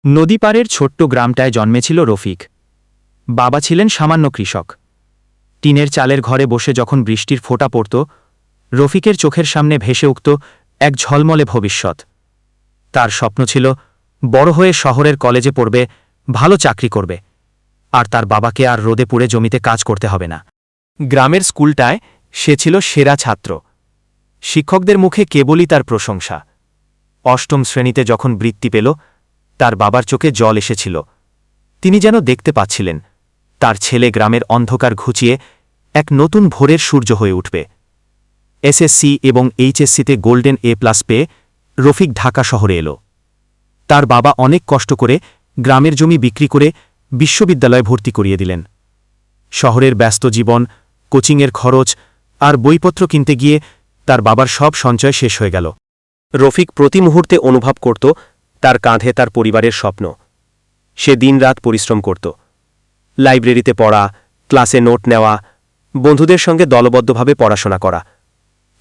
নদীপাড়ের ছোট্ট গ্রামটায় জন্মেছিল রফিক। বাবা ছিলেন সামান্য কৃষক। টিনের চালের ঘরে বসে যখন বৃষ্টির ফোঁটা পড়ত, রফিকের চোখের সামনে ভেসে উঠত এক ঝলমলে ভবিষ্যৎ। তার স্বপ্ন ছিল বড় হয়ে শহরের কলেজে পড়বে, ভালো চাকরি করবে, আর তার বাবাকে আর রোদে পুড়ে জমিতে কাজ করতে হবে না। গ্রামের স্কুলটায় সে ছিল সেরা ছাত্র। শিক্ষকদের মুখে কেবলই তার প্রশংসা। অষ্টম শ্রেণীতে যখন বৃত্তি পেল, তার বাবার চোখে জল এসেছিল। তিনি যেন দেখতে পাচ্ছিলেন তার ছেলে গ্রামের অন্ধকার ঘুচিয়ে এক নতুন ভোরের সূর্য হয়ে উঠবে। এসএসসি এবং এইচএসসিতে গোল্ডেন এ+ পেয়ে রফিক ঢাকা শহরে এল। তার বাবা অনেক কষ্ট করে গ্রামের জমি বিক্রি করে বিশ্ববিদ্যালয়ে ভর্তি করিয়ে দিলেন। শহরের ব্যস্ত জীবন, কোচিংয়ের খরচ আর বইপত্র কিনতে গিয়ে তার বাবার সব সঞ্চয় শেষ হয়ে গেল। রফিক প্রতি মুহূর্তে অনুভব করত তার কাঁধে তার পরিবারের স্বপ্ন। সে দিনরাত পরিশ্রম করত, লাইব্রেরিতে পড়া, ক্লাসে নোট নেওয়া, বন্ধুদের সঙ্গে দলবদ্ধভাবে পড়াশোনা করা।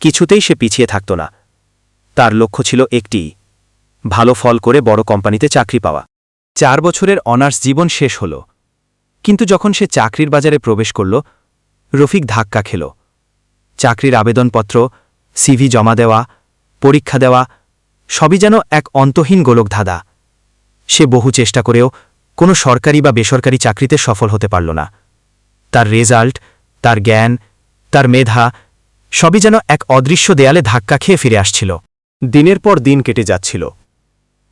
কিছুতেই সে পিছিয়ে থাকত না। তার লক্ষ্য ছিল একটিই, ভালো ফল করে বড় কোম্পানিতে চাকরি পাওয়া। 4 বছরের অনার্স জীবন শেষ হল, কিন্তু যখন সে চাকরির বাজারে প্রবেশ করল, রফিক ধাক্কা খেল। চাকরির আবেদনপত্র, সিভি জমা দেওয়া, পরীক্ষা দেওয়া, সবই যেন এক অন্তহীন গোলকধাঁধা। সে বহু চেষ্টা করেও কোনো সরকারি বা বেসরকারি চাকরিতে সফল হতে পারল না। তার রেজাল্ট, তার জ্ঞান, তার মেধা সবই যেন এক অদৃশ্য দেয়ালে ধাক্কা খেয়ে ফিরে আসছিল। দিনের পর দিন কেটে যাচ্ছিল।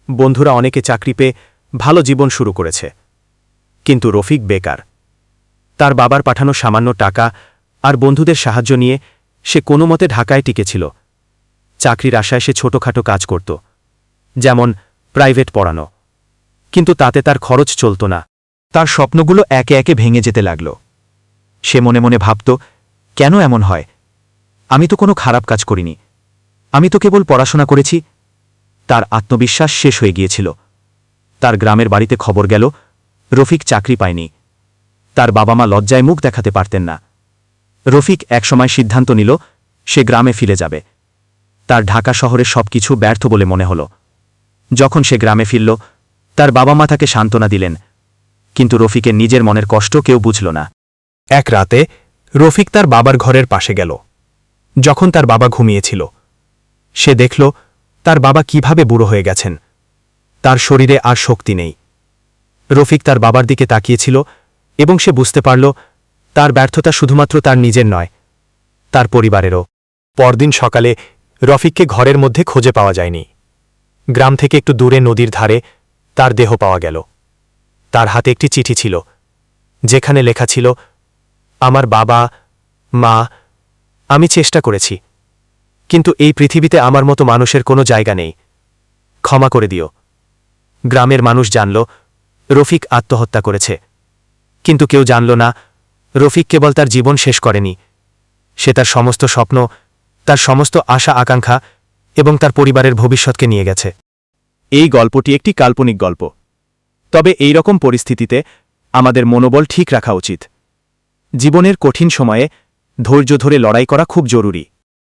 বন্ধুরা অনেকে চাকরি পেয়ে ভালো জীবন শুরু করেছে, কিন্তু রফিক বেকার। তার বাবার পাঠানো সামান্য টাকা আর বন্ধুদের সাহায্য নিয়ে সে কোনো মতে ঢাকায় টিকেছিল। চাকরির আশায় সে ছোটখাটো কাজ করত, যেমন প্রাইভেট পড়ানো, কিন্তু তাতে তার খরচ চলত না। তার স্বপ্নগুলো একে একে ভেঙে যেতে লাগল। সে মনে মনে ভাবত, কেন এমন হয়? আমি তো কোনো খারাপ কাজ করিনি, আমি তো কেবল পড়াশোনা করেছি। তার আত্মবিশ্বাস শেষ হয়ে গিয়েছিল। তার গ্রামের বাড়িতে খবর গেল রফিক চাকরি পায়নি। তার বাবা মা লজ্জায় মুখ দেখাতে পারতেন না। রফিক একসময় সিদ্ধান্ত নিল সে গ্রামে ফিরে যাবে। তার ঢাকা শহরে সবকিছু ব্যর্থ বলে মনে হল। যখন সে গ্রামে ফিরল, তার বাবা মা তাকে সান্ত্বনা দিলেন, কিন্তু রফিকের নিজের মনের কষ্ট কেউ বুঝল না। এক রাতে রফিক তার বাবার ঘরের পাশে গেল। যখন তার বাবা ঘুমিয়েছিল, সে দেখল তার বাবা কিভাবে বুড়ো হয়ে গেছেন। তার শরীরে আর শক্তি নেই। রফিক তার বাবার দিকে তাকিয়েছিল এবং সে বুঝতে পারল তার ব্যর্থতা শুধুমাত্র তার নিজের নয়, তার পরিবারেরও। পরদিন সকালে রফিককে ঘরের মধ্যে খুঁজে পাওয়া যায়নি। গ্রাম থেকে একটু দূরে নদীর ধারে তার দেহ পাওয়া গেল। তার হাতে একটি চিঠি ছিল, যেখানে লেখা ছিল, আমার বাবা, মা, আমি চেষ্টা করেছি, কিন্তু এই পৃথিবীতে আমার মতো মানুষের কোনো জায়গা নেই, ক্ষমা করে দিও। গ্রামের মানুষ জানল রফিক আত্মহত্যা করেছে, কিন্তু কেউ জানল না রফিক কেবল তার জীবন শেষ করেনি, সে তার সমস্ত স্বপ্ন, তার সমস্ত আশা আকাঙ্ক্ষা এবং তার পরিবারের ভবিষ্যৎকে নিয়ে গেছে। এই গল্পটি একটি কাল্পনিক গল্প, তবে এই রকম পরিস্থিতিতে আমাদের মনোবল ঠিক রাখা উচিত। জীবনের কঠিন সময়ে ধৈর্য ধরে লড়াই করা খুব জরুরি।